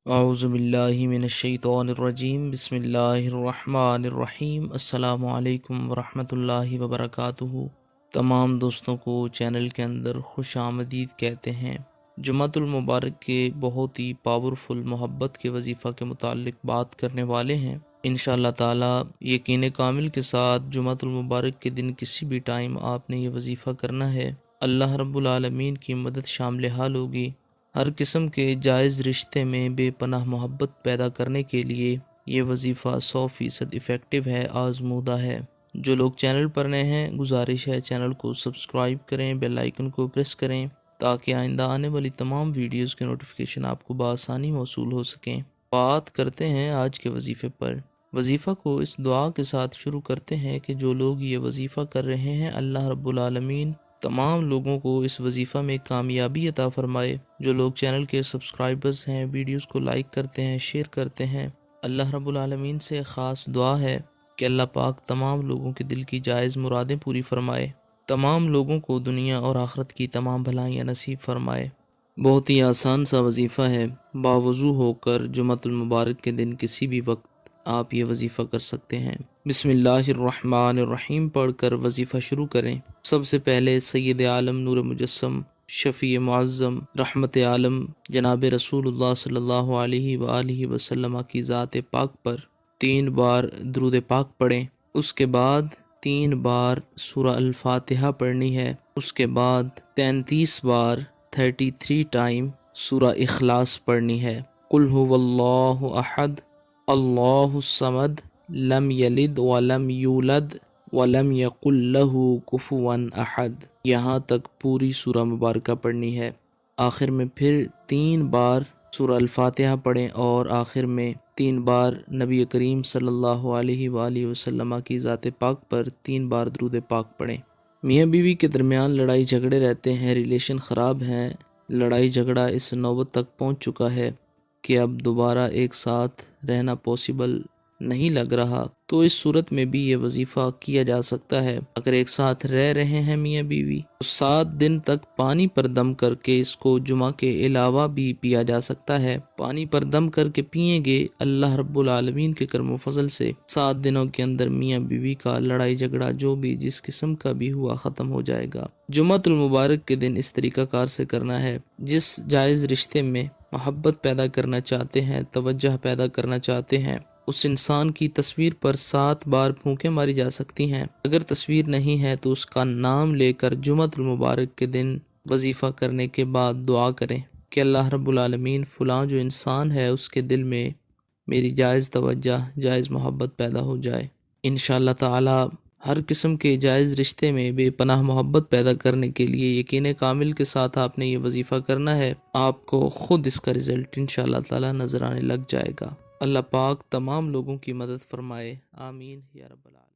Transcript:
اعوذ باللہ من الشیطان الرجیم، بسم اللہ الرحمن الرحیم۔ السلام علیکم ورحمۃ اللہ وبرکاتہ۔ تمام دوستوں کو چینل کے اندر خوش آمدید کہتے ہیں۔ جمعۃ المبارک کے بہت ہی پاورفل محبت کے وظیفہ کے متعلق بات کرنے والے ہیں انشاءاللہ تعالی۔ یقین کامل کے ساتھ جمعۃ المبارک کے دن کسی بھی ٹائم آپ نے یہ وظیفہ کرنا ہے، اللہ رب العالمین کی مدد شامل حال ہوگی۔ ہر قسم کے جائز رشتے میں بے پناہ محبت پیدا کرنے کے لیے یہ وظیفہ 100% افیکٹو ہے، آزمودہ ہے۔ جو لوگ چینل پر نئے ہیں، گزارش ہے چینل کو سبسکرائب کریں، بیل آئیکن کو پریس کریں تاکہ آئندہ آنے والی تمام ویڈیوز کے نوٹیفیکیشن آپ کو بآسانی موصول ہو سکیں۔ بات کرتے ہیں آج کے وظیفے پر۔ وظیفہ کو اس دعا کے ساتھ شروع کرتے ہیں کہ جو لوگ یہ وظیفہ کر رہے ہیں، اللہ رب العالمین تمام لوگوں کو اس وظیفہ میں کامیابی عطا فرمائے۔ جو لوگ چینل کے سبسکرائبرز ہیں، ویڈیوز کو لائک کرتے ہیں، شیئر کرتے ہیں، اللہ رب العالمین سے خاص دعا ہے کہ اللہ پاک تمام لوگوں کے دل کی جائز مرادیں پوری فرمائے، تمام لوگوں کو دنیا اور آخرت کی تمام بھلائیاں نصیب فرمائے۔ بہت ہی آسان سا وظیفہ ہے، باوضو ہو کر جمعۃ المبارک کے دن کسی بھی وقت آپ یہ وظیفہ کر سکتے ہیں۔ بسم اللہ الرحمن الرحیم پڑھ کر وظیفہ شروع کریں۔ سب سے پہلے سید عالم نور مجسم شفیع معظم رحمت عالم جناب رسول اللہ صلی اللہ علیہ وآلہ وسلم کی ذات پاک پر 3 بار درود پاک پڑھیں۔ اس کے بعد 3 بار سورہ الفاتحہ پڑھنی ہے۔ اس کے بعد 33 بار 33 ٹائم سورہ اخلاص پڑھنی ہے۔ قل هو اللہ احد اللہ الصمد لم یلد ولم یولد ولم یقل لہ کفوا احد، یہاں تک پوری سورہ مبارکہ پڑھنی ہے۔ آخر میں پھر 3 بار سورہ الفاتحہ پڑھیں اور آخر میں 3 بار نبی کریم صلی اللہ علیہ وآلہ وسلم کی ذات پاک پر 3 بار درود پاک پڑھیں۔ میاں بیوی کے درمیان لڑائی جھگڑے رہتے ہیں، ریلیشن خراب ہیں، لڑائی جھگڑا اس نوبت تک پہنچ چکا ہے کہ اب دوبارہ ایک ساتھ رہنا پاسبل نہیں لگ رہا، تو اس صورت میں بھی یہ وظیفہ کیا جا سکتا ہے۔ اگر ایک ساتھ رہ رہے ہیں میاں بیوی تو 7 دن تک پانی پر دم کر کے اس کو جمعہ کے علاوہ بھی پیا جا سکتا ہے۔ پانی پر دم کر کے پیئیں گے، اللہ رب العالمین کے کرم و فضل سے 7 دنوں کے اندر میاں بیوی کا لڑائی جھگڑا جو بھی جس قسم کا بھی ہوا ختم ہو جائے گا۔ جمعۃ المبارک کے دن اس طریقہ کار سے کرنا ہے۔ جس جائز رشتے میں محبت پیدا کرنا چاہتے ہیں، توجہ پیدا کرنا چاہتے ہیں، اس انسان کی تصویر پر 7 بار پھونکیں ماری جا سکتی ہیں۔ اگر تصویر نہیں ہے تو اس کا نام لے کر جمعۃ المبارک کے دن وظیفہ کرنے کے بعد دعا کریں کہ اللہ رب العالمین فلاں جو انسان ہے اس کے دل میں میری جائز توجہ، جائز محبت پیدا ہو جائے۔ انشاءاللہ تعالی ہر قسم کے جائز رشتے میں بے پناہ محبت پیدا کرنے کے لیے یقین کامل کے ساتھ آپ نے یہ وظیفہ کرنا ہے۔ آپ کو خود اس کا رزلٹ انشاءاللہ تعالی نظر آنے لگ جائے گا۔ اللہ پاک تمام لوگوں کی مدد فرمائے، آمین یا رب العالمین۔